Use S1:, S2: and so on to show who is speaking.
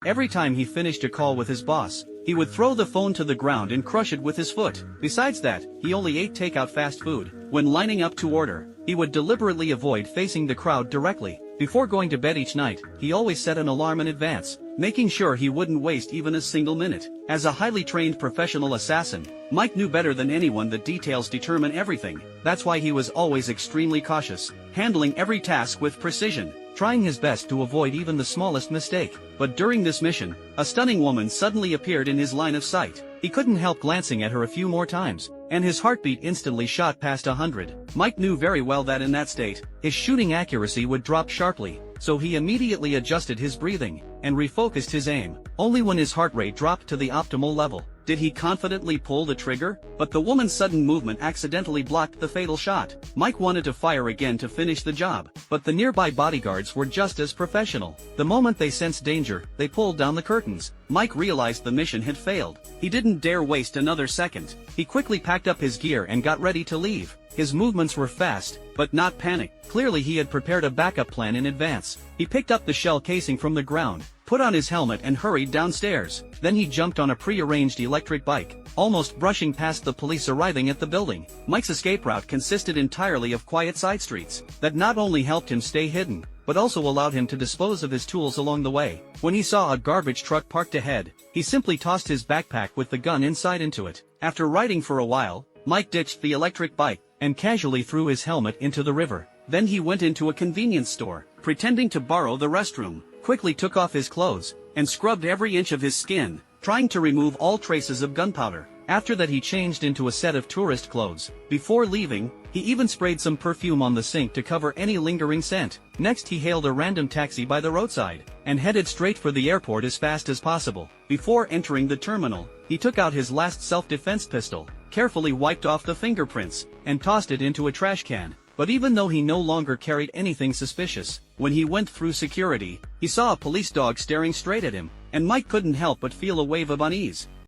S1: Every time he finished a call with his boss, he would throw the phone to the ground and crush it with his foot. Besides that, he only ate takeout fast food. When lining up to order, he would deliberately avoid facing the crowd directly. Before going to bed each night, he always set an alarm in advance, making sure he wouldn't waste even a single minute. As a highly trained professional assassin, Mike knew better than anyone that details determine everything. That's why he was always extremely cautious, handling every task with precision, trying his best to avoid even the smallest mistake. But during this mission, a stunning woman suddenly appeared in his line of sight. He couldn't help glancing at her a few more times, and his heartbeat instantly shot past 100. Mike knew very well that in that state, his shooting accuracy would drop sharply, so he immediately adjusted his breathing and refocused his aim. Only when his heart rate dropped to the optimal level did he confidently pull the trigger, but the woman's sudden movement accidentally blocked the fatal shot. Mike wanted to fire again to finish the job, but the nearby bodyguards were just as professional. The moment they sensed danger, they pulled down the curtains. Mike realized the mission had failed. He didn't dare waste another second. He quickly packed up his gear and got ready to leave. His movements were fast, but not panic. Clearly he had prepared a backup plan in advance. He picked up the shell casing from the ground, put on his helmet and hurried downstairs. Then he jumped on a pre-arranged electric bike, almost brushing past the police arriving at the building. Mike's escape route consisted entirely of quiet side streets that not only helped him stay hidden, but also allowed him to dispose of his tools along the way. When he saw a garbage truck parked ahead, he simply tossed his backpack with the gun inside into it. After riding for a while, Mike ditched the electric bike and casually threw his helmet into the river. Then he went into a convenience store, pretending to borrow the restroom, quickly took off his clothes, and scrubbed every inch of his skin, trying to remove all traces of gunpowder. After that he changed into a set of tourist clothes. Before leaving, he even sprayed some perfume on the sink to cover any lingering scent. Next he hailed a random taxi by the roadside, and headed straight for the airport as fast as possible. Before entering the terminal, he took out his last self-defense pistol, carefully wiped off the fingerprints, and tossed it into a trash can. But even though he no longer carried anything suspicious, when he went through security, he saw a police dog staring straight at him, and Mike couldn't help but feel a wave of unease.